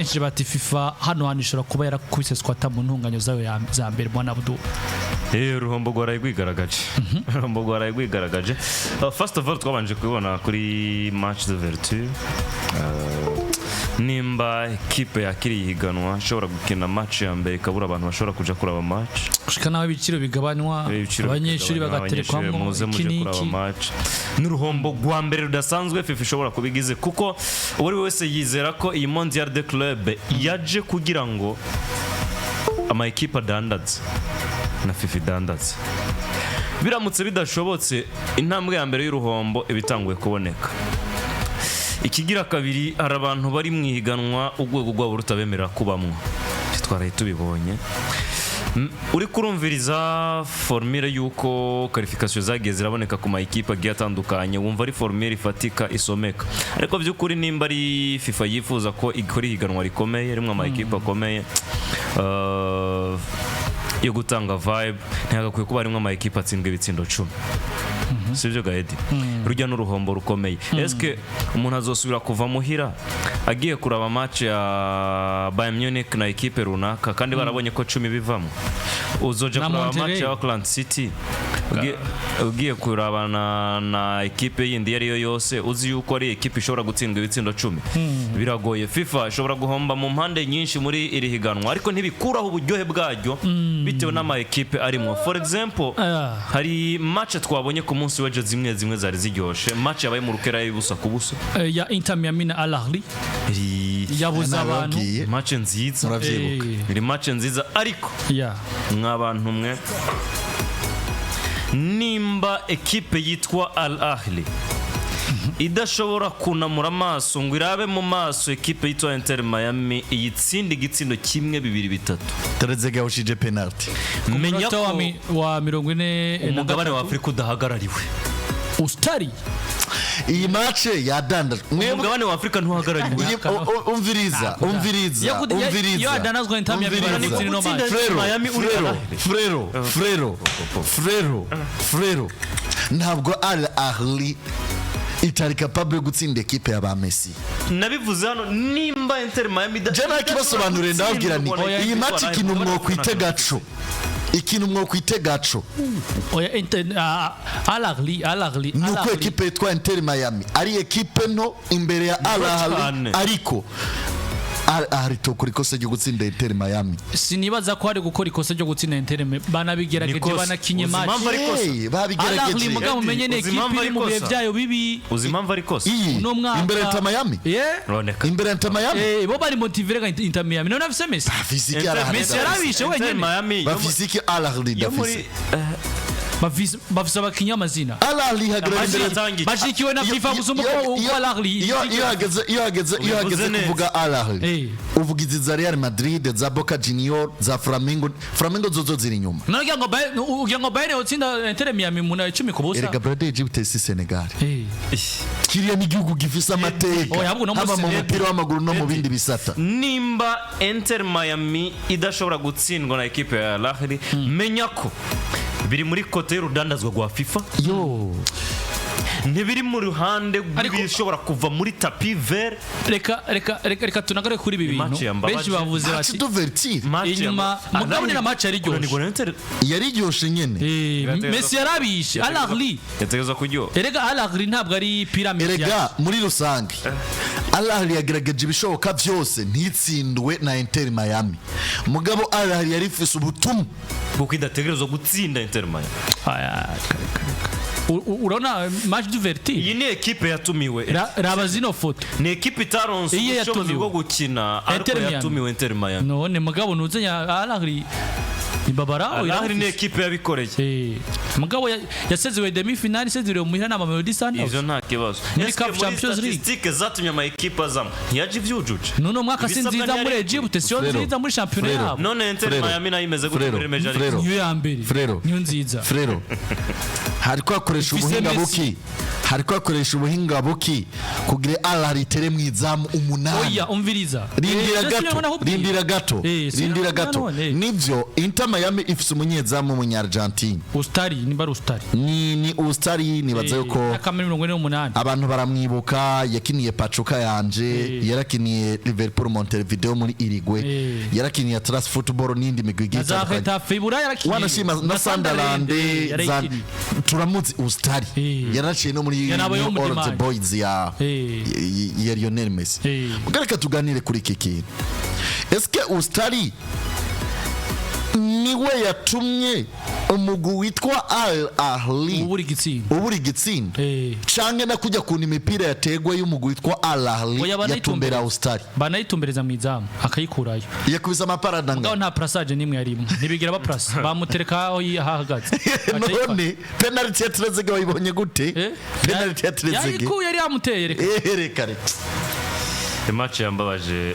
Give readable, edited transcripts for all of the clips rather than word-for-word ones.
benshi bati FIFA hano hanishura kuba yarakubise squatter mu ntunganyo zayo za mbere mwana Abdul. Ruhombo rwigaraje. Ruhombo rwigaraje. First of all twabanje kubona kuri match d'ouverture. Nimba equipe yakiri higanwa ashobora gukina match ya mbere kabura abantu bashobora kuja kuraba match. Gushika nawe ibiciro bigabanywa abanyeshuri bagaterekwamo muze muje kuraba match. N'uruhombo rwa mbere rudasanzwe FIFA ishobora kubigize kuko buri wese yizera ko iyi Mondial de Club yaje kugira ngo ama equipe adandaze na FIFA idandaze. Biramutse bidashobotse intambwe ya mbere y'uruhombo ibitanguye kuboneka. Ikigira kabiri hari abantu bari mwihiganwa ugwego rwabo rutabemera kubamwe. Twaraye tubibonye. Uri kurumviriza formule yuko qualification zagiye ziraboneka ku ma equipe agiye atandukanye wumva ari formule ifatika isomeka. Ariko byukuri nimba ari FIFA yifuza ko ikora higanwa rikomeye rimwe ama equipe akomeye yo gutanga vibe ntihagakwiye kuba rimwe ama equipe atsindwe ibitsindo 10. Sivyo gaedi rujya n'uruhombo rukomeye. Eske umuntu azosubira kuva muhira agiye kuraba match ya Bayern Munich na equipe runaka kandi barabonye ko 10 bivamo uzoja kuraba match ya Atleti City ugiye kuraba na equipe yindi yari yo yose uzi yuko ari equipe ishobora gutsindwa ibitsindo 10 biragoye. FIFA ishobora guhomba mu mpande nyinshi muri iri higanwa ariko ntibikuraho uburyohe bwaryo bitewe n'ama equipe arimo. For example hari match twabonye ku munsi w'ejo zimwe zari ziryoshe match yabaye mu rukera y'ubusa ku busa ya Inter Miami na Al Ahly yabuze abantu match nziza iri match nziza ariko nk'abantu mwe nimba equipe yitwa Al Ahly idashobora kunamura amaso ngo irabe mu maso equipe yitwa Inter Miami iyitsindi gitsindo kimwe 2-3 Terezega ushije penalty menya ko wa 40 umugabane wa Afrika udahagarariwe Ustari iyi match yadandajwe umugabane wa Afrika ntuhagarariwe umviriza yo adanazwa Inter Miami baranitsini no match Frero ntabwo Al Ahly itari capable gutsinda equipe ya ba Messi. Nabivuze hano nimba Inter Miami jana kibasobanurira ndabwira ni iyi match ikintu mwo kwitegaco oya Inter Al Ahly nuko equipe yitwa Inter Miami ari equipe no imbere ya Al Ahly ariko Ahly tokora ikosa ryo gutsinda Inter Miami. Sinibaza ko ari gukora ikosa ryo gutsinda Inter banabigerageje banakinye match. Babigerageje. Mugabo umenye ne equipe iri mu bihe byayo bibi. Uzimamva ari kosa. No mwaka. Imbere Inter Miami. Imbere Inter Miami. Bo bari motivere Inter Miami. None afise Messi. Fiziki yarabishe wenyene. Miami. Bafiziki Al Ahly dafise. Bafise abakinya amazina Al Ahly hagaragara bashikiwe na FIFA gusumba ko Al Ahly iyo hageze kuvuga Al Ahly uvuga izi Real Madrid za Boca Junior za Flamengo zozo ziri nyuma none ngo Bayern utsinda Inter Miami mu 10 ku busa erega brother Egypt si Senegal kiriya ni gihugu gifisa amateka haba mu mupira w'amaguru no mu bindi bisata. Nimba Inter Miami idashobora gutsindwa na equipe ya Al Ahly menya ko biri muri kote y'urudandazwa rwa FIFA ntibiri mu ruhande bishobora kuva muri tapi vert. Reka tunagare kuri ibi bintu benshi bavuze bati inyuma mugabane na match yariryoshe nyene Messi yarabishe Al Ahly yategeza kujyo erega Al Ahly ntabwo ari pyramid erega muri rusange Al Ahly yagerageje ibishoboka byose ntitsindwe na Inter Miami mugabo Al Ahly yarifise ubutumwa kuko idategerezwa gutsinda Inter Miami. Urona match d'ouverture iyi ni equipe yatumiwe raba zino foto ni equipe itaronse ubushobozi bwo gukina ariko yatumiwe Inter Miami none mugabo nuzenya Al Ahly ibabara Al Ahly ni equipe yabikoreye mugabo yasezewe demi finale isezewe mu Hana Mamelodi Sundowns ivyo nta kibazo ni Cup Champions League statistique zatumye ama equipe azam yaje ivyujuje none mwaka sinziza muri Egypt sio nziza muri championnat yabo none Inter Miami nayo imeze gute muri Major League niyo ya mbere niyo nziza hari kwakoresha ubuhinga buki hariko akoresha ubuhinga buki kugira alaritere mwizamu umunani. Oya umviriza. Rindira gato. Nivyo Inter Miami ifise umunyezamu umunyargentine. Ustari nimba Ustari. Ni Ustari nibaza yuko akamera 48. Abantu baramwibuka yakiniye Pachuca yanje, yarakiniye Liverpool Montevideo muri Irigwe, yarakiniye Atlas Football n'indi migwi gita. Wanashima na Sunderland turamuzi Ustari. Yaraciye no muri All the Boys ya Lionel Messi. Mugareka tuganire kuri iki kintu. Eske Ustari niwe yatumye umugwi witwa Al Ahly uburi gitsinda canke na kujya kuna imipira yategwa y'umugwi witwa Al Ahly yatumbera Ustari banayitumbereza mu izamu akayikurayo yakubisa amaparada ngaho nta pressage nimwe yarimo nibigira ba press bamutereka aho yahagaze none penalty ya Trezeguet wayibonye gute penalty ya Trezeguet yari yamuteye reka match yambabaje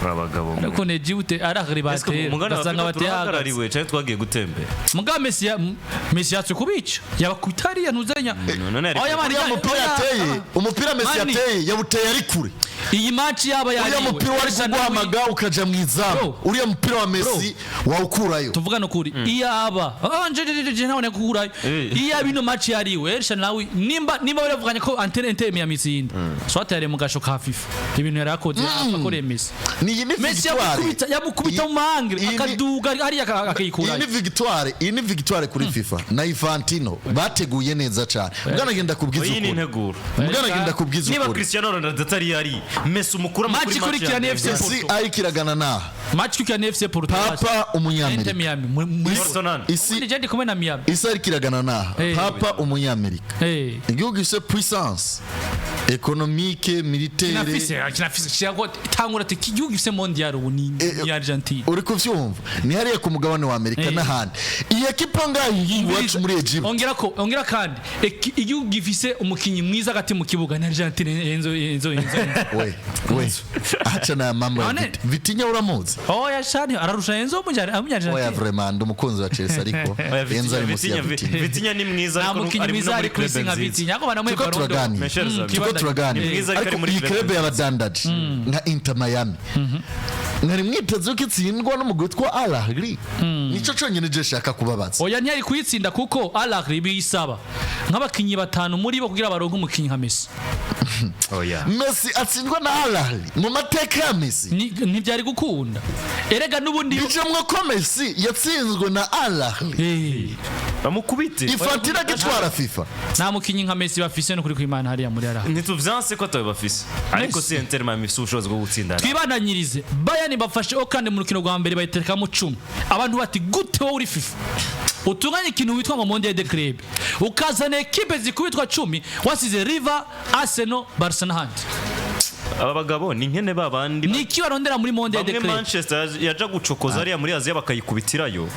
abagabo ariko ne jibute arahari batera basanga batehagarariwe cyane twagiye gutembera muga Messi yatse kubica yabakutari yanuzanya oya mari umupira Messi yateye yabuteye ari kure iyi match yaba yari uriya mupira wari kugwamaga ukaja mu izamu uriya mupira wa Messi wawukurayo tuvuga no kuri iyaba nje ntabone kukurayo iya bino match yariwe ersha nawe nimba baravuganye ko Inter Miami itsinda swata yari mu gasho ka FIFA ibintu yarakoze akore Messi ni victoire yamukubita mu mahangire akaduga ari akayikurayo iyi ni victoire kuri FIFA na Infantino bateguye neza cyane mugana kubwiza ukuri mugana kubwiza ukuri niba Cristiano Ronaldo atari yari Messi umukura mu kuri match ya FC Porto Messi ayikiragana na match ya FC Porto Papa Umunyamerika isi ndi kumwe na Miami isi ayikiragana na Papa Umunyamerika igihugu gifite puissance économique militaire kinafise cyago tangura te igihugu gifite mondial ubu ni Argentine uri kuvyumva ni hariye ku mugabane wa Amerika n'ahandi iyi equipe ngayi wacu muri Egypt ongera kandi igihugu gifise umukinyi mwiza gati mu kibuga na Argentine enzo we acha na mama Vitinha uramuzi oya shani ararusha enzo umunyargentine oya vraiment ndumukunzi wa Chelsea ariko enzo ari musi ya Vitinha ni mwiza ariko ari muri club nziza Vitinha ko banamwe barondo turagani muri club y'abadandaji nka Inter Miami ngari mwiteze uko itsindwa n'umugwi witwa Al Ahly nico conyene je shaka kubabaza oya ntiyari kuyitsinda kuko Al Ahly bisaba nk'abakinyi batanu muri bo kugira baronke umukinyi nka Messi oya Messi atsindwa na Al Ahly mu mateka ya Messi ntibyari gukunda erega nubundi bijamwe ko Messi yatsinzwe na Al Ahly bamukubite ifatira gitwara FIFA nta mukinyi nka Messi bafise no kuri kwimana hariya muri Al Ahly ntituvyanse ko atawe bafise ariko si Inter Miami ubushobozi bwo gutsinda twibandanyirize Bayern bafashe okande mu rukino rwa mbere bayitereka mu 10 abantu bati gute wowe uri FIFA utunganye ikintu witwa ngo Mondial de Club ukazana equipe zikubitwa 10 wasize River Arsenal Barcelona aba bagabo ni nkene babandi niki barondera muri Mondial de Club Manchester yaja gucokoza ari muri Aziya bakayikubitirayo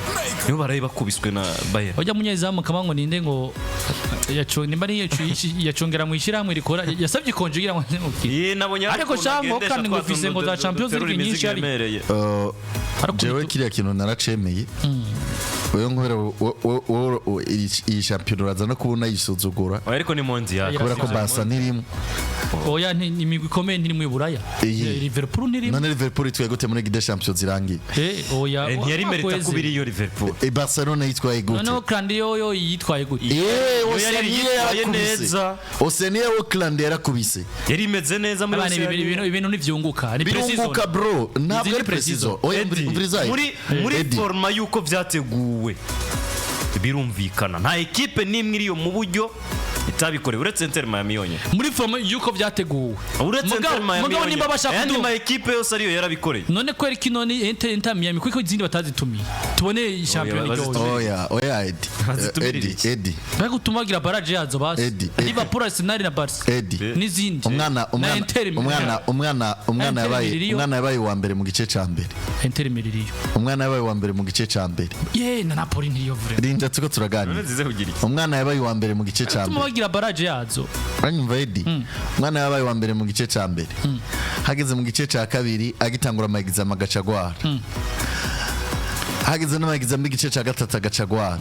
nibo barayi bakubiswe na Bayern oja munyezamu kamango ninde ngo nimba ni yacongera mu ishiramwe rikora yasabye konjugira ngo nabonye ariko shango kandi ngo Ifise ngo za Champions League nyinshi ari jewe kiriya kintu naracemeye wewe nkubera iyi champion uraza no kubona yisuzugura ariko ni mondial kubera ko Barca nirimo oya ni imigwi ikomeye ntiri mu Buraya Liverpool nirimo none Liverpool itwaye gute muri Ligue des Champions zirangiye oya ntiyari merita kubiri yo Liverpool Barcelona yitwaye gute no kandi yo yitwaye gute Osenia Oakland yarakubise yari imeze neza muri ibintu nivyunguka ni precision bro ntabwo ari precision oya muri forma yuko vyateguwe birumvikana nta equipe nimwe iriyo mu buryo itabikore uretse Inter Miami yonye muri forma yuko vyateguwe uretse Inter Miami yonye nimba bashaka nduma equipe yose ariyo yarabikoreye none kweri kino ni Inter Miami kuko izindi batazitumiye tubone champion oya Eddie bako tumagira barrage yazo basi Liverpool Arsenal na Barca nizindi umwana yabaye wa mbere mu gice ca mbere Inter Miliriyo umwana yabaye wa mbere mu gice ca mbere na Napoli ntiriyo vure rinda tuko turaganira umwana yabaye wa mbere mu gice ca mbere tumagira barrage yazo anyumva Eddie umwana yabaye wa mbere mu gice ca mbere hageze mu gice ca kabiri agitangura amagiza magacagwara hageze n'amagiza mu gice ca gatatu agacagwara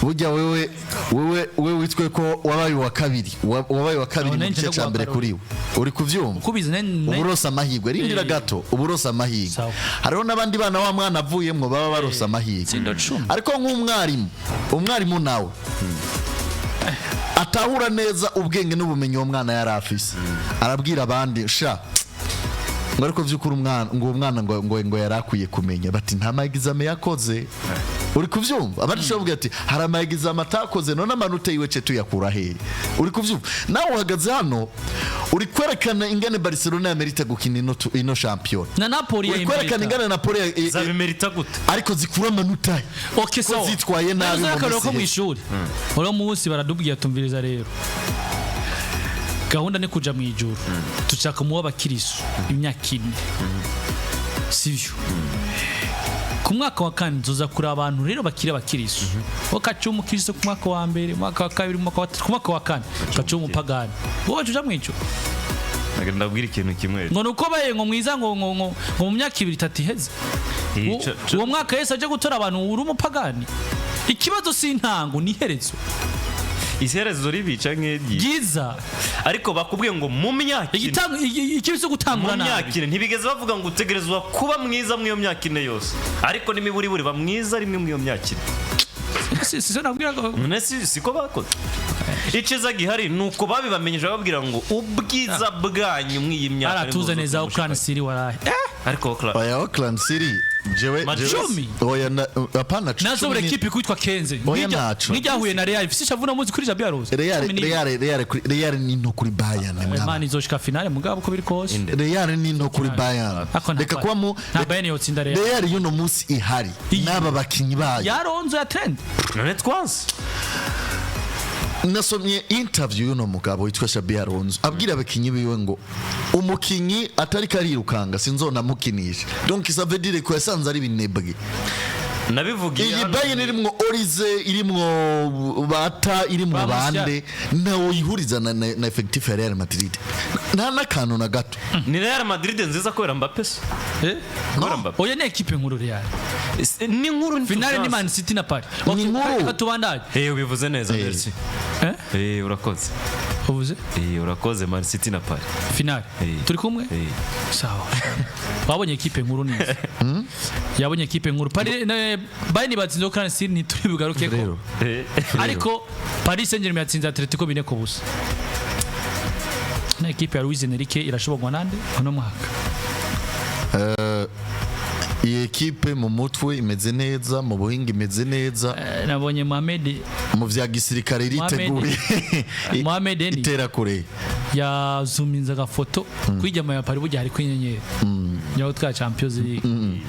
burya wewe witwe ko wabaye wa kabiri mu gice cya mbere kuri we uri kuvyumva uburosa amahirwe rindira gato uburosa amahirwe hariho n'abandi bana wa mwana avuyemwo baba barosa amahirwe ariko nk'umwarimu nawe atahura neza ubwenge n'ubumenyi uwo mwana yari afise arabwira abandi sha ngo ariko vy'ukuri umwana ngo yarakwiye kumenya bati nta magizame yakoze uri kuvyumva abandi shoboye ati hari amagizame atakoze none amanota yiwe ce tuyakura he uri kuvyumva nawe uhagaze hano uri kwerekana ingene Barcelona yamerita gukina ino champion na Napoli uri kwerekana ingene Napoli zabimerita gute ariko zikura amanota okay so zitwaye nabi mu ishuri oro munsi baradubwiye tumviriza rero gahunda ni kuja mu ijuru tushaka mu w'abakirisu imyaka 4 sivyo ku mwaka wa kane tuza kuri abantu rero bakire abakirisu wakacu umukirisu ku mwaka wa mbere mwaka wa kabiri mwaka wa ku mwaka wa kane kacu umupagani wowe tuja mu ijuru ndabwira ikintu kimwe ngo nuko baye ngo mwiza ngo mu myaka 2-3 iheze uwo mwaka Yesu aje gutora abantu uri umupagani ikibazo sintango ni herezo iserezo ribica giza ariko bakubwiye ngo mu myaka ikibizo gutangura nabi mu myaka ntibigeze bavuga ngo utegerezwa kuba mwiza mu iyo myaka 4 yose ariko nimiburi ba mwiza rimwe mu iyo myaka 4 si nabwira ngo nese siko bakoze iciza gihari nuko babibamenyeje babwira ngo ubwiza bwanyu mw'iyi myaka aratuze neza Oakland City warahe ariko Oakland City jewe oya apana nazo bure equipe kwitwa Kenze nijyahuye na Real Ifise chavuna muzi kuri Jabi Rose Real ni no kuri Bayern mwana izoshika finale mugabo ko biri kose Real ni no kuri Bayern reka kuba mu Bayern yotsinda Real Real yuno musi ihari naba bakinyi bayo yaronzo ya trend none twanze nasomye interview y'uno mugabo witwa Shabi Alonso abwira abakinyi biwe ngo umukinyi atari karirukanga sinzona mukinisha donc ça veut dire ko yasanze ari binebwe nabivugiye iyi Bayern irimwo Orize irimwo bata irimwo bande nawo yihuriza na effectif Real Madrid nta nakantu na gato ni Real Madrid nziza kubera Mbappe Mbappe oya ne equipe nkuru Real ni nkuru finale ni Man City na Paris tubandanye ubivuze neza merci urakoze uvuze urakoze Man City na Paris finale turi kumwe sawa wabonye equipe nkuru ni yabonye equipe nkuru Paris Bayern batsinze Oakland City ni turi bugaruke ko ariko Paris Saint-Germain yatsinze Atletico 4-0 na equipe ya Luis Enrique irashobogwa nande uno mwaka iyi equipe mu mutwe imeze neza mu buhinga imeze neza nabonye Mohamed mu vya gisirikare riteguye Mohamed itera kure ya zoominza gafoto kwijyama ya Paris bujya hari kwinyenyeri nyawo twa Champions League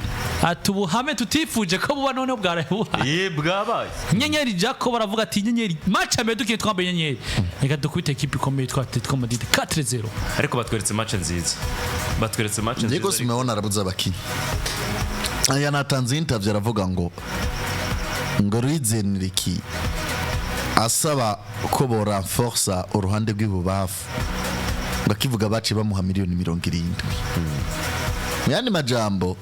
atubuhame tutifuje ko buba none bwarabuha bwabaye nyenyeri Jacob baravuga ati nyenyeri match amedukiye twambaye nyenyeri reka dukubita equipe ikomeye twa Atletico Madrid 4-0 ariko batweretse match nziza Diego Simeone arabuza abakinyi aya natanze interview aravuga ngo Luis Enrique asaba ko bo renforce uruhande rw'ibubafu bakivuga bace bamuha miliyoni 70 yani majambo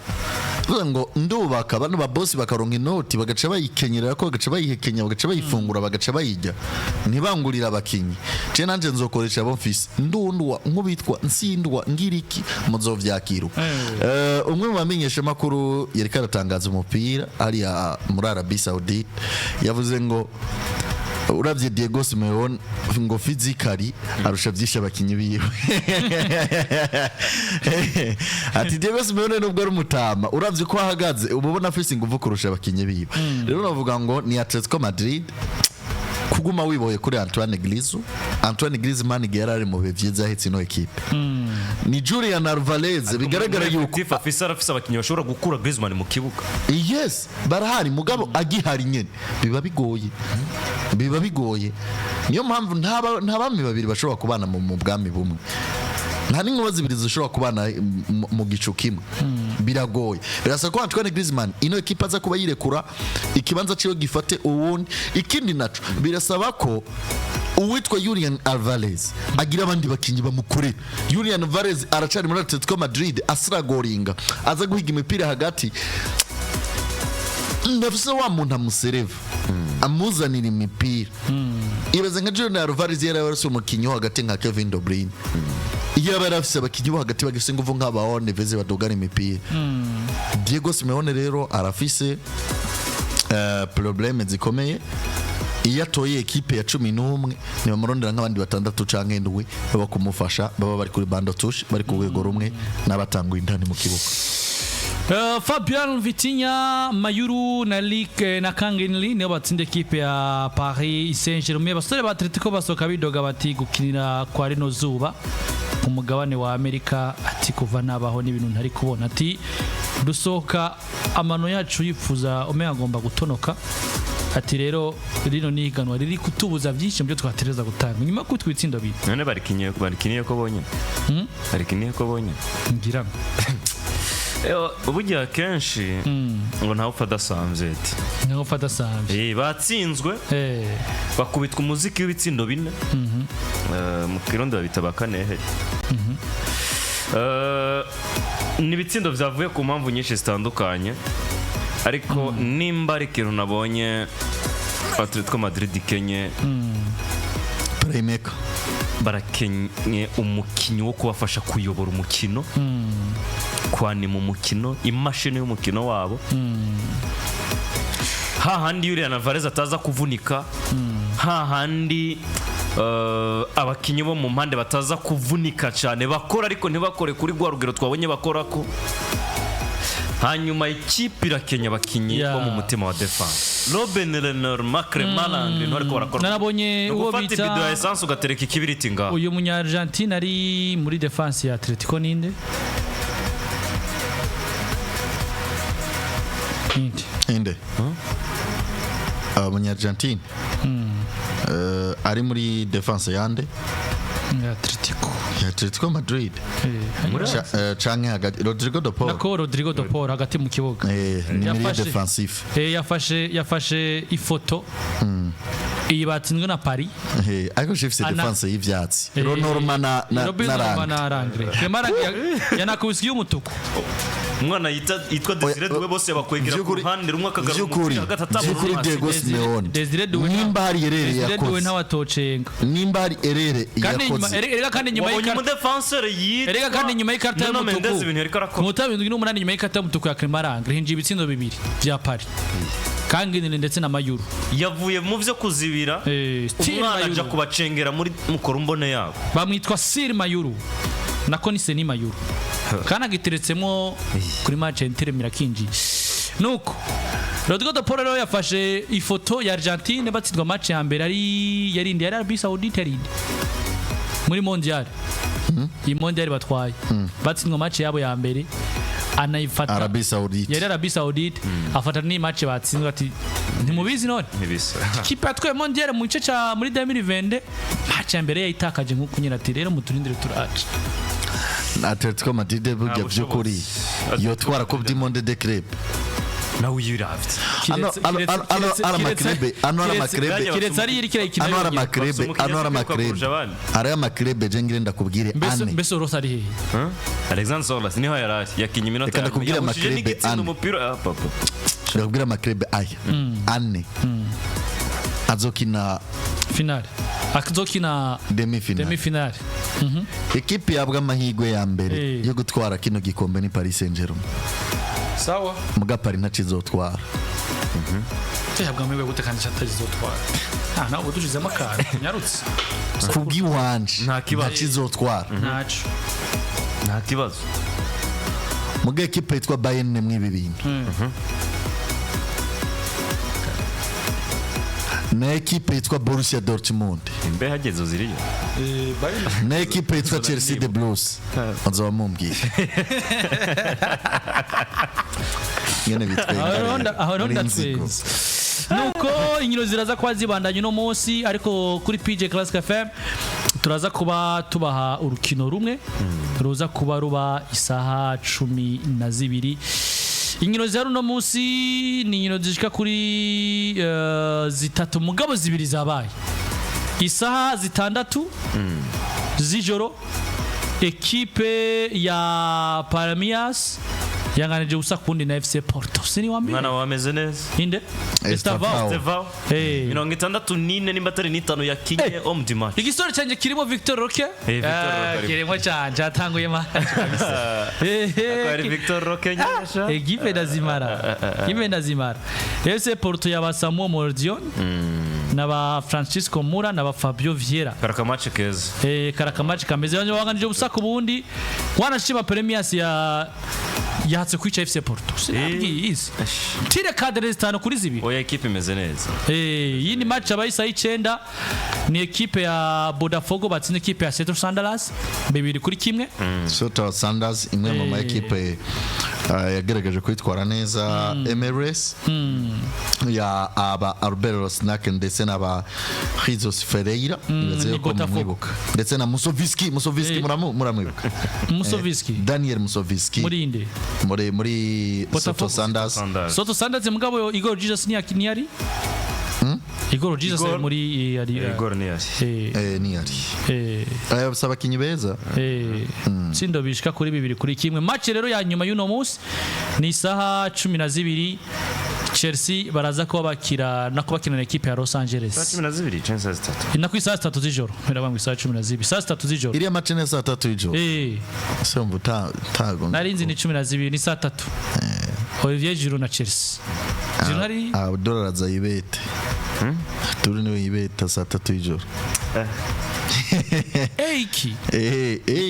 ngo ndubaka bano ba boss bakaronka inoti bagaca bayikenyera ko bagaca bayihekenya bagaca bayifungura bagaca bayijya ntibangurira abakinyi je nanje nzokoresha abo mfise ndundwa nkubitwa nsindwa ngiriki muzovyakiro umwe mu bamenyesha makuru yari karatangaza umupira ari muri Arabie Saoudite yavuze ngo uravye Diego Simeone ngo physically arusha vyisha abakinyi biwe ati Diego Simeone nubwo ari umutama uravye ko ahagaze ubona afise ingufu kurusha abakinyi biwe rero navuga ngo ni Atletico Madrid kuguma wiboye kuri Antoine Griezmann yarari mu bevyiza ahetse no equipe ni Julian Alvarez bigaragara yuko FIFA afisa abakinyi bashobora gukura Griezmann mu kibuga yes barahari mugabo agihari nyene biba bigoye niyo mpamvu ntabami babiri bashobora kubana mu bwami bumwe nta n'inkuba zibiri zishobora kubana mu gicu kimwe biragoye birasa ko Antoine Griezmann ino equipe aza kuba yirekura ikibanza cyo gifate uwundi ikindi naco birasaba ko uwitwa Julian Alvarez agira abandi bakinyi bamukure Julian Alvarez aracari muri Atletico Madrid asiragoringa aza guhiga imipira hagati ndafise wa muntu amusereva amuzanira imipira ibaze nka Julian Alvarez yari yarose umukinyi hagati nka Kevin De Bruyne iyo yari afise abakinyi bo hagati bagise nguvu nk'aba Neves badogana imipira Diego Simeone rero arafise probleme zikomeye iyo atoye ekipe ya 11 ni bamurondera nk'abandi batandatu canke ndwi baba kumufasha baba bari kuri bando touche bari ku rwego rumwe n'abatangwa indani mu kibuga. Fabian Vitinha, Mayuru na Ligue na Kangenli niyo batsinda ekipe ya Paris Saint-Germain. Abasore ba Atletico basoka bidoga bati gukinira kwa rino zuba ku mugabane wa Amerika ati kuva nabaho n'ibintu ntari kubona ati dusohoka amano yacu yifuza omega agomba gutonoka ati rero rino niganwa riri kutubuza byinshi byo twatereza gutanga nyuma ko twitsinda biri none barikinye ko bonye barikinye ko bonye ngira uburyo kenshi ngo ntawe ufadasanzwe ntawe ufadasanzwe batsinzwe bakubitwa umuziki w'ibitsindo bine mu kirundo babita bakanehe n'ibitsindo byavuye ku mpamvu nyinshi zitandukanye ariko nimba ari ikintu nabonye Atletico Madrid ikenye playmaker barakenye umukinyi wo kubafasha kuyobora umukino kwanima umukino imashini y'umukino wabo hahandi Julian Alvarez ataza kuvunika hahandi abakinyi bo mu mpande bataza kuvunika cyane bakora ariko ntibakore kuri gwa rugero twabonye bakora ko hanyuma ikipe irakenya abakinyi bo mu mutima wa defense Robben Lenoir Macre Malangre no ariko barakora narabonye uwo bita video ya essence ugatereka ikibiriti ngaho uyu munya Argentine ari muri defense ya Atletico ninde inde munya Argentine ari muri defense yande Atletico Madrid canke hagati Rodrigo de Paul hagati mu kibuga ni muri defensif yafashe ifoto iyi batsinzwe na Paris ariko chef de defense y'ivyatsi Norman na Rangre yanakubiswe y'umutuku umwana yitwa Desire Doué bose bakwegera ku ruhande rumwe akagaruka hagati Diego Simeone nimba hari erere yakoze ntawatocenga nimba hari erere yakoze erega kandi nyuma y'ikart defenseur yitwa erega kandi nyuma y'ikarta y'umutuku mutabindwi n'umunani nyuma y'ikarta y'umutuku ya Clemarang hinji ibitsindo bibiri vya Paris Kangenli ndetse na Mayuru yavuye mu byo kuzibira umwana aja kubacengera muri mukorumbone yabo bamwitwa Sir Mayuru nako ni Seni Mayuru kana giteretsemo kuri match Inter Mirakinji nuko Rodrigo de Paul rero yafashe ifoto ya Argentine batsindwa match ya mbere ari yarindi ya Arabie Saoudite muri mondial iyi mondial batwaye batsindwa match yabo ya mbere anayifata Arabie Saoudite yari Arabie Saoudite afata ni match batsinzwe ati ntimubizi none ntibisa kipe atwaye mondial mu gice ca muri 2020 match ya mbere yayitakaje nkuko nyina ati rero muturindire turaje Atletico Madrid burya byukuri yo twara ko bdimonde de club nawe yiravye ari amakrebe jengire ndakubwire ane mbese Rosa ari he Alexander Solas niho yarari yakinye iminota ndakubwira amakrebe ane umupira papa ndakubwira amakrebe aya ane azokina finale akizokina demi-finale ekipe yabwa amahigwe ya mbere yo gutwara kino gikombe ni Paris Saint-Germain sawa muga Paris ntacizotwara yabwa amahigwe gute kandi atazotwara nawe udujizemo akara nyarutse kubwiwanje ntacizotwara nta kibazo muga ekipe yitwa Bayern mwibi bintu na ekipe yitwa Borussia Dortmund imbe hageze uziriyo na ekipe yitwa Chelsea de Blues nzaba mumbwira ngene bitwenge aho ndatwenze nuko inkino ziraza kwa zibandanye no munsi ariko kuri PJ Classic FM turaza kuba tubaha urukino rumwe ruza kuba ruba isaha 12 inkino za runo munsi ni inkino zishika kuri zitatu mugabo zibiri zabaye isaha 6 z'ijoro ekipe ya Palmeiras yanganije ubusa kundi na FC Porto sini wambi mwana wameze neza inde Estavao 64 nimba atari n'itanu ya Kigiye om du match igisore cyanje kirimo Victor Roque kirimo cyanje atanguye ma Akari Victor Roque nyasha equipe ndazimara FC Porto yabasamo Mordion naba Francisco Moura naba Fabio Vieira karakamache keza karakamache kameze wanganije ubusa kubundi wanashima Premiers yahatse kwica FC Porto sinabwize tire cadre zitano kuri zibi oya equipe imeze neza iyi ni match abayisa y'icenda ni equipe ya Botafogo batsinze equipe ya Seattle Sounders 2-1 Seattle Sounders imwe mu ma equipe yagaragaje kwitwara neza MLS ya aba Albert Snack ndetse n'aba Jesus Ferreira ndetse ko mwibuka ndetse na Musoviski muramwibuka Daniel Musoviski muri Seattle Sounders mugabo Igor Jesus ni akiniari Igor Jesus muri Igor ni abakinyi beza sindo bishika kuri 2-1 match rero ya nyuma y'uno munsi ni isaha 12 Chelsea baraza ko bakina na equipe ya Los Angeles 12 chances 3 ina ku isaha 3 z'ijoro merabangwa isaha 12 isaha 3 z'ijoro iriya match ni saa 3 y'ijoro sembu tago narinzi ni 12 ni saa 3 Olivier Giroud na Chelsea Giroud hari dollars zayibete turi niwe yibeta saa 3 y'ijoro Eiki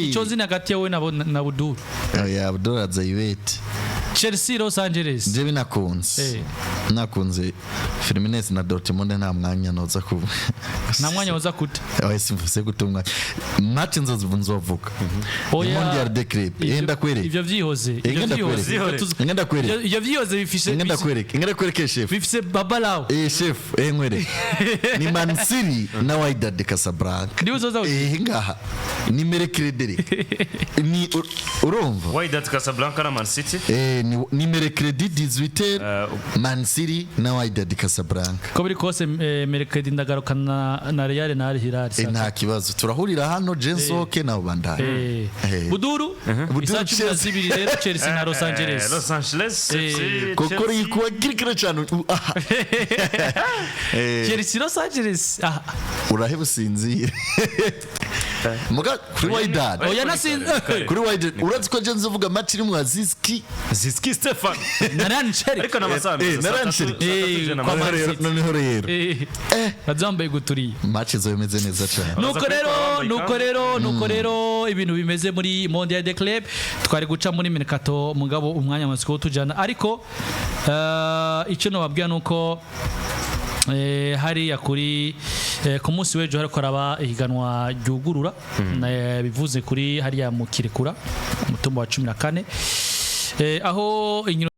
ichozi hagati yawe na Buduru ya dollars zayibete Chelsea Los Angeles je nakunze Firmines na Dortmund nta mwanya noza ku nta mwanya woza kute simvuze gutumwa match nzovuga Mondial de Club yenda kwere ivyo vyihoze bifise ngenda kwereke chef bifise babalao chef nkwere ni Man City na Wydad Casablanca ndiwe zoza ngaha ni Mercredi ni urumva Wydad Casablanca na Man City ni Mercredi 18 Man City na Wydad Casablanca ko biri kose Mercredi ndagarukana na Real na Al Hilal nta kibazo turahurira hano Jensoke na Ubanda Buduru isachibiri rero Chelsea na Los Angeles kokoro yikuwa kirikira cyane Chelsea Los Angeles urahebu sinzira muga kuri Wydad oya nasinze kuri Wydad urazi ko Jenzo vuga match iri mu Ziski Stefan narancheri ariko namasano noneho rero bazambaye guturiye match zomeze neza cyane nuko rero ibintu bimeze muri Mondial de Club twari guca muri Mercato mugabo umwanya masiko tujana ariko icyo no babwira nuko hari yakuri ku munsi w'ejo hariko araba ihiganwa ryugurura bivuze kuri hari ya mukirekura umutumba wa 14 aho